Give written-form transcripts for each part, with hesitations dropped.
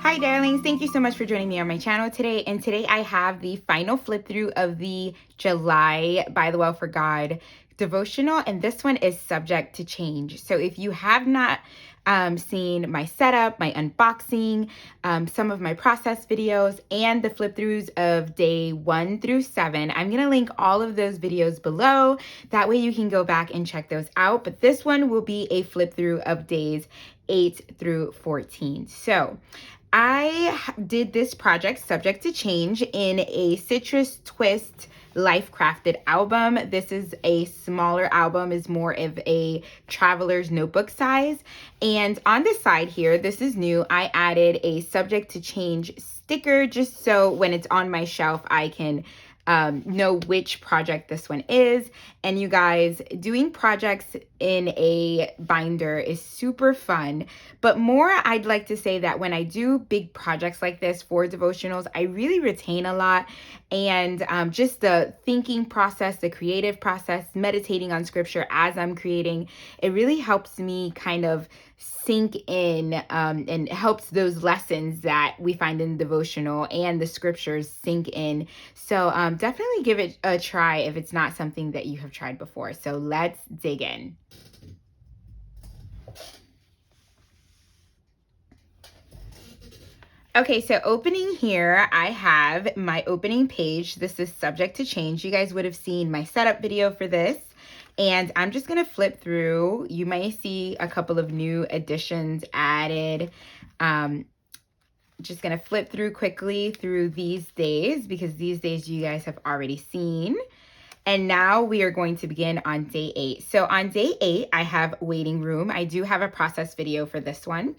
Hi darlings, thank you so much for joining me on my channel today. And today I have the final flip through of the July By the Well for God devotional, and this one is subject to change. So if you have not seen my setup, my unboxing, some of my process videos, and the flip throughs of day 1 through 7, I'm gonna link all of those videos below. That way you can go back and check those out. But this one will be a flip through of days 8 through 14. So I did this project subject to change in a citrus twist life crafted album. This is a smaller album, is more of a traveler's notebook size. And on the side here, this is new, I added a subject to change sticker just so when it's on my shelf, I can know which project this one is. And you guys, doing projects in a binder is super fun. But more, I'd like to say that when I do big projects like this for devotionals, I really retain a lot. And just the thinking process, the creative process, meditating on scripture as I'm creating, it really helps me kind of sink in and helps those lessons that we find in the devotional and the scriptures sink in. So definitely give it a try if it's not something that you have tried before. So let's dig in. Okay, so opening here, I have my opening page. This is subject to change. You guys would have seen my setup video for this. And I'm just going to flip through. You may see a couple of new additions added. Just going to flip through quickly through these days because these days you guys have already seen. And now we are going to begin on day 8. So on day 8, I have waiting room. I do have a process video for this one.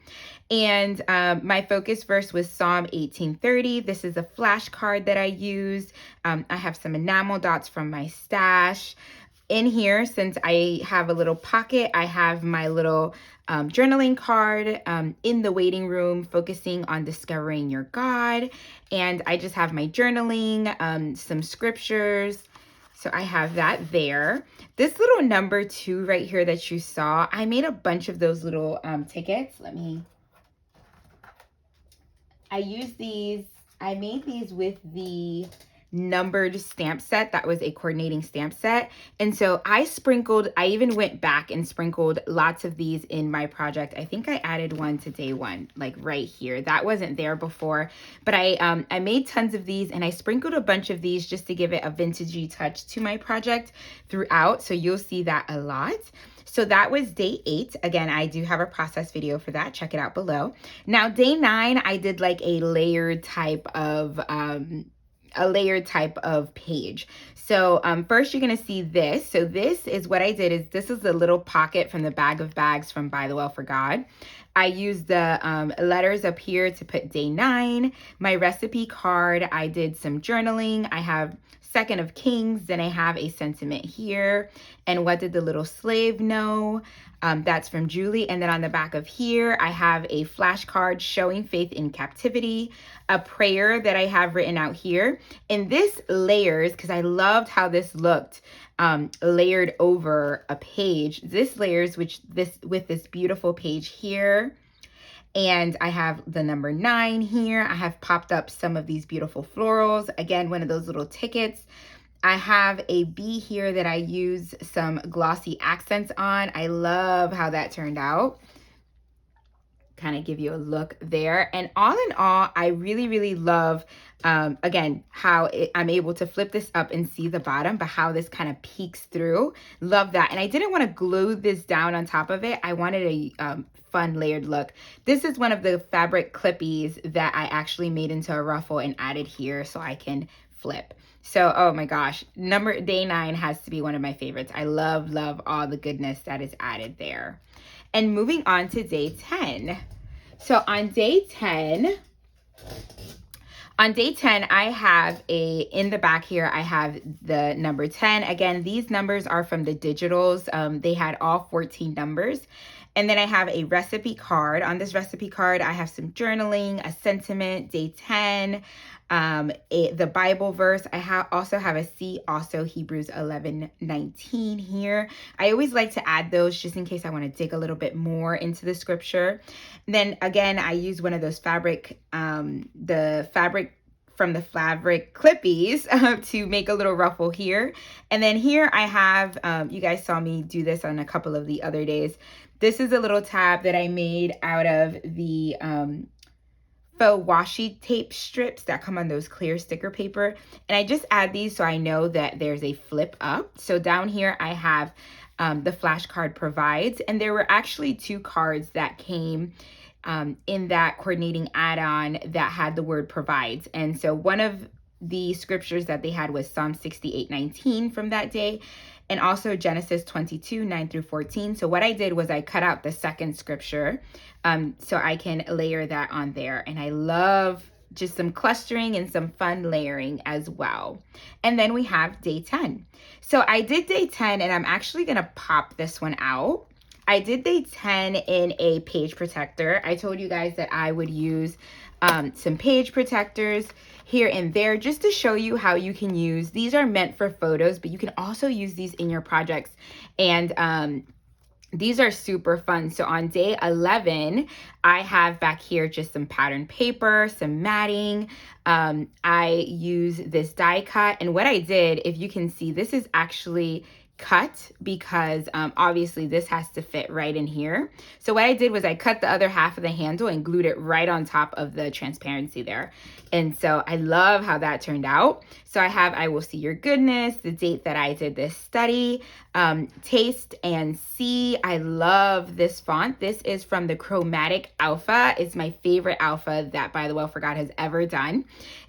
And my focus verse was Psalm 18:30. This is a flashcard that I used. I have some enamel dots from my stash. In here, since I have a little pocket, I have my little journaling card in the waiting room, focusing on discovering your God. And I just have my journaling, some scriptures. So I have that there. This little number 2 right here that you saw, I made a bunch of those little tickets. I made these with the numbered stamp set that was a coordinating stamp set. And so I even went back and sprinkled lots of these in my project. I think I added one to day 1, like right here. That wasn't there before, but I made tons of these and I sprinkled a bunch of these just to give it a vintagey touch to my project throughout. So you'll see that a lot. So that was day 8. Again, I do have a process video for that. Check it out below. Now, day 9, I did like a layered type of page. So first you're going to see this. So this is what I did. This is the little pocket from the bag of bags from By the Well for God. I used the letters up here to put day 9. My recipe card, I did some journaling. I have 2nd of Kings, then I have a sentiment here. And what did the little slave know? That's from Julie. And then on the back of here, I have a flashcard showing faith in captivity, a prayer that I have written out here. And this layers, because I loved how this looked layered over a page. This layers with this beautiful page here. And I have the number 9 here. I have popped up some of these beautiful florals. Again, one of those little tickets. I have a B here that I use some glossy accents on. I love how that turned out. Kind of give you a look there. And all in all, I really, really love, again, how I'm able to flip this up and see the bottom, but how this kind of peeks through. Love that. And I didn't want to glue this down on top of it. I wanted a fun layered look. This is one of the fabric clippies that I actually made into a ruffle and added here so I can flip. So, oh my gosh, day 9 has to be one of my favorites. I love all the goodness that is added there. And moving on to day 10. So on day 10, I have in the back here, I have the number 10. Again, these numbers are from the digitals. They had all 14 numbers. And then I have a recipe card. On this recipe card, I have some journaling, a sentiment, day 10. the Bible verse. I also have a C, also Hebrews 11:19 here. I always like to add those just in case I want to dig a little bit more into the scripture. And then again, I use one of those the fabric from the fabric clippies to make a little ruffle here. And then here I have, you guys saw me do this on a couple of the other days. This is a little tab that I made out of the faux washi tape strips that come on those clear sticker paper. And I just add these so I know that there's a flip up. So down here I have the flashcard provides, and there were actually 2 cards that came in that coordinating add-on that had the word provides. And so one of the scriptures that they had was Psalm 68:19 from that day, and also Genesis 22:9-14. So what I did was I cut out the second scripture so I can layer that on there. And I love just some clustering and some fun layering as well. And then we have day 10. So I did day 10, and I'm actually going to pop this one out. I did day 10 in a page protector. I told you guys that I would use some page protectors here and there just to show you how you can use. These are meant for photos, but you can also use these in your projects. And these are super fun. So on day 11, I have back here just some pattern paper, some matting. I use this die cut. And what I did, if you can see, this is actually cut because obviously this has to fit right in here. So what I did was I cut the other half of the handle and glued it right on top of the transparency there. And so I love how that turned out. So I have I will see your goodness, the date that I did this study, taste and see. I love this font. This is from the Chromatic Alpha. It's my favorite alpha that ByTheWell4God has ever done.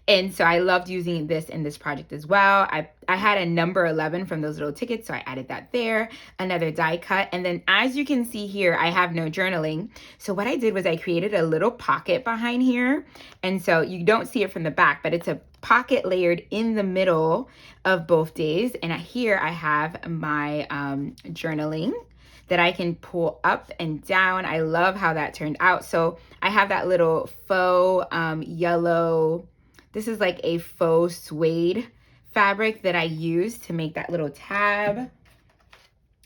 And so I loved using this in this project as well. I had a number 11 from those little tickets, so I added that there, another die cut. And then as you can see here, I have no journaling. So what I did was I created a little pocket behind here. And so you don't see it from the back, but it's a pocket layered in the middle of both days. And here I have my journaling that I can pull up and down. I love how that turned out. So I have that little faux yellow, this is like a faux suede fabric that I use to make that little tab.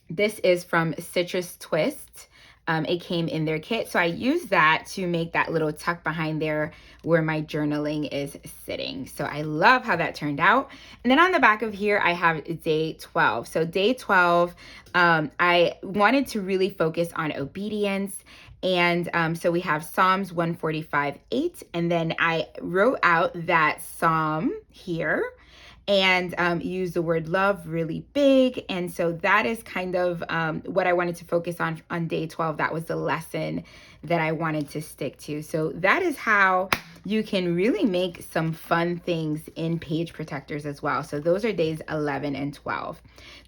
This is from Citrus Twist. It came in their kit. So I use that to make that little tuck behind there where my journaling is sitting. So I love how that turned out. And then on the back of here, I have day 12. So day 12, I wanted to really focus on obedience. And so we have Psalms 145:8. And then I wrote out that Psalm here and use the word love really big. And so that is kind of what I wanted to focus on day 12. That was the lesson that I wanted to stick to. So that is how you can really make some fun things in page protectors as well. So those are days 11 and 12.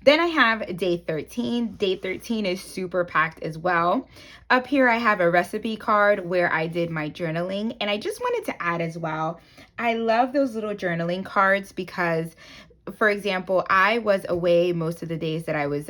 Then I have day 13. Day 13 is super packed as well. Up here I have a recipe card where I did my journaling, and I just wanted to add as well, I love those little journaling cards because, for example, I was away most of the days that I was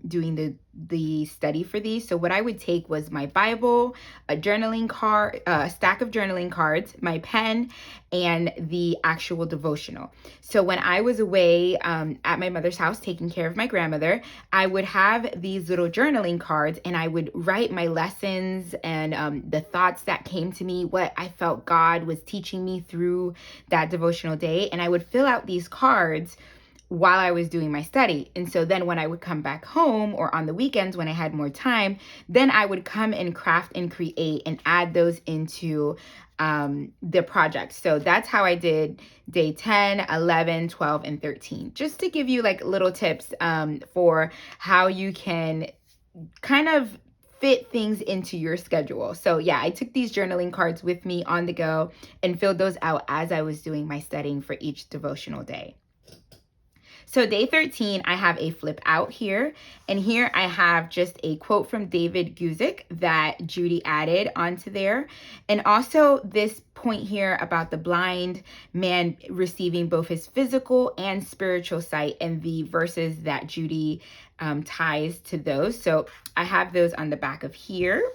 doing the study for these. So what I would take was my Bible, a journaling card, a stack of journaling cards, my pen, and the actual devotional. So when I was away at my mother's house taking care of my grandmother, I would have these little journaling cards, and I would write my lessons and the thoughts that came to me, what I felt God was teaching me through that devotional day. And I would fill out these cards while I was doing my study. And so then when I would come back home or on the weekends when I had more time, then I would come and craft and create and add those into the project. So that's how I did day 10, 11, 12, and 13, just to give you like little tips for how you can kind of fit things into your schedule. So yeah, I took these journaling cards with me on the go and filled those out as I was doing my studying for each devotional day. So day 13, I have a flip out here, and here I have just a quote from David Guzik that Judy added onto there. And also this point here about the blind man receiving both his physical and spiritual sight, and the verses that Judy ties to those. So I have those on the back of here.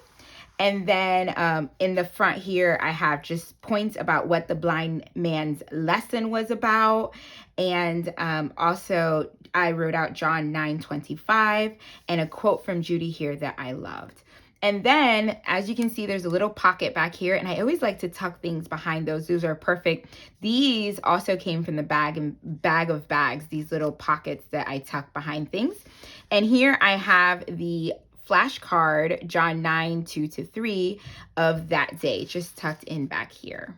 And then in the front here, I have just points about what the blind man's lesson was about. And also I wrote out John 9:25 and a quote from Judy here that I loved. And then, as you can see, there's a little pocket back here, and I always like to tuck things behind those. Those are perfect. These also came from the bag of bags, these little pockets that I tuck behind things. And here I have the flashcard, John 9:2-3 of that day, just tucked in back here.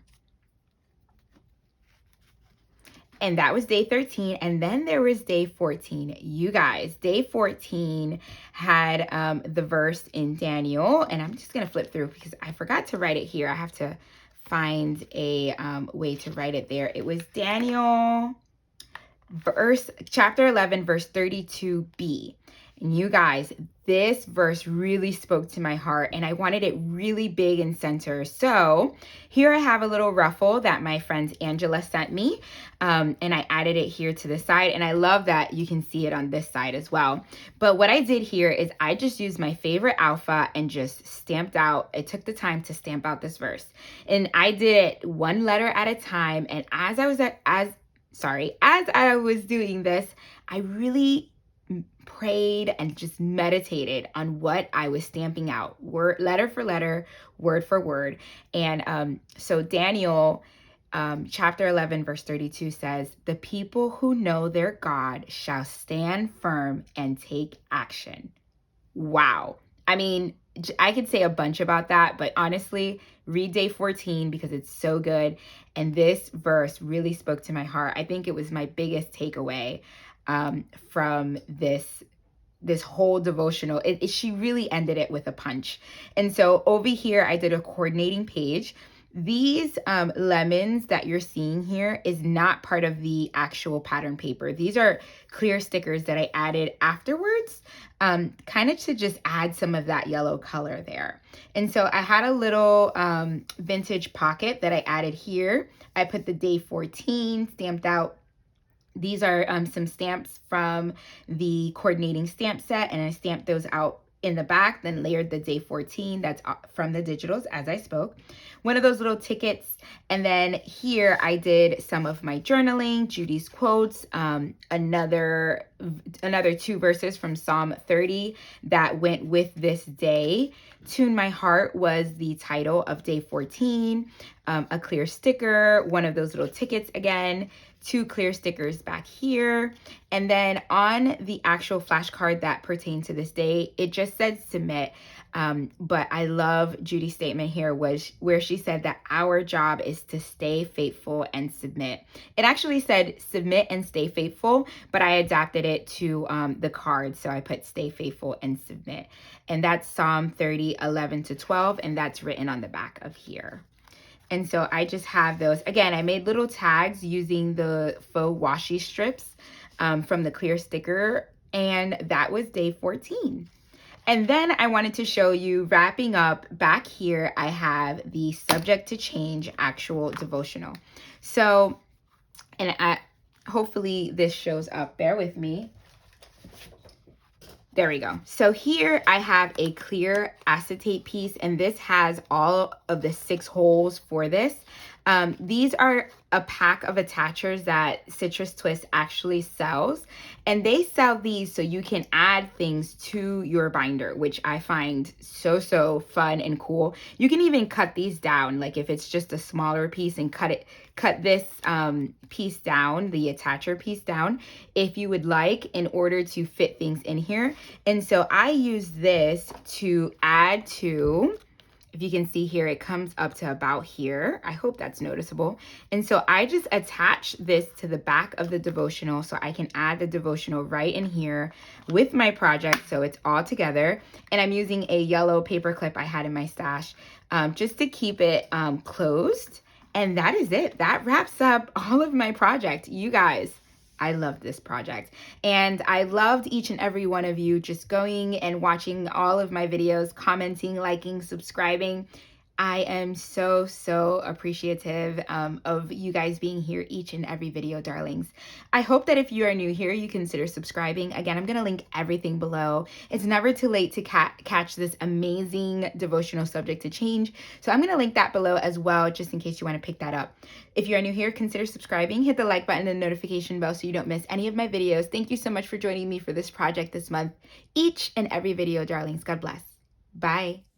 And that was day 13. And then there was day 14. You guys, day 14 had the verse in Daniel. And I'm just going to flip through because I forgot to write it here. I have to find a way to write it there. It was Daniel chapter 11, verse 32b. And you guys, this verse really spoke to my heart, and I wanted it really big and center. So here I have a little ruffle that my friend Angela sent me, and I added it here to the side. And I love that you can see it on this side as well. But what I did here is I just used my favorite alpha and just stamped out. I took the time to stamp out this verse, and I did it one letter at a time. And as I was doing this, I really prayed and just meditated on what I was stamping out, letter for letter, word for word. And so Daniel chapter 11 verse 32 says, "The people who know their God shall stand firm and take action." Wow. I mean, I could say a bunch about that, but honestly, read day 14 because it's so good. And this verse really spoke to my heart. I think it was my biggest takeaway from this whole devotional. She really ended it with a punch. And so over here, I did a coordinating page. These lemons that you're seeing here is not part of the actual pattern paper. These are clear stickers that I added afterwards, kind of to just add some of that yellow color there. And so I had a little vintage pocket that I added here. I put the day 14 stamped out. These are some stamps from the coordinating stamp set, and I stamped those out in the back, then layered the day 14. That's from the digitals, as I spoke. One of those little tickets. And then here I did some of my journaling, Judy's quotes, another 2 verses from Psalm 30 that went with this day. Tune My Heart was the title of day 14. A clear sticker, one of those little tickets again, 2 clear stickers back here. And then on the actual flashcard that pertained to this day, it just said submit. But I love Judy's statement here was where she said that our job is to stay faithful and submit. It actually said submit and stay faithful, but I adapted it to the card. So I put stay faithful and submit. And that's Psalm 30, 11-12. And that's written on the back of here. And so I just have those. Again, I made little tags using the faux washi strips from the clear sticker. And that was day 14. And then I wanted to show you, wrapping up back here, I have the subject to change actual devotional. So, and hopefully this shows up. Bear with me. There we go. So here I have a clear acetate piece, and this has all of the 6 holes for this. These are a pack of attachers that Citrus Twist actually sells, and they sell these so you can add things to your binder, which I find so fun and cool. You can even cut these down, like if it's just a smaller piece, and cut this piece down, the attacher piece down, if you would like, in order to fit things in here. And so I use this to add to, if you can see here, it comes up to about here. I hope that's noticeable. And so I just attach this to the back of the devotional so I can add the devotional right in here with my project, so it's all together. And I'm using a yellow paper clip I had in my stash just to keep it closed. And that is it. That wraps up all of my project. You guys, I love this project. And I loved each and every one of you just going and watching all of my videos, commenting, liking, subscribing. I am so, so appreciative of you guys being here each and every video, darlings. I hope that if you are new here, you consider subscribing. Again, I'm going to link everything below. It's never too late to catch this amazing devotional subject to change. So I'm going to link that below as well, just in case you want to pick that up. If you are new here, consider subscribing. Hit the like button and notification bell so you don't miss any of my videos. Thank you so much for joining me for this project this month. Each and every video, darlings. God bless. Bye.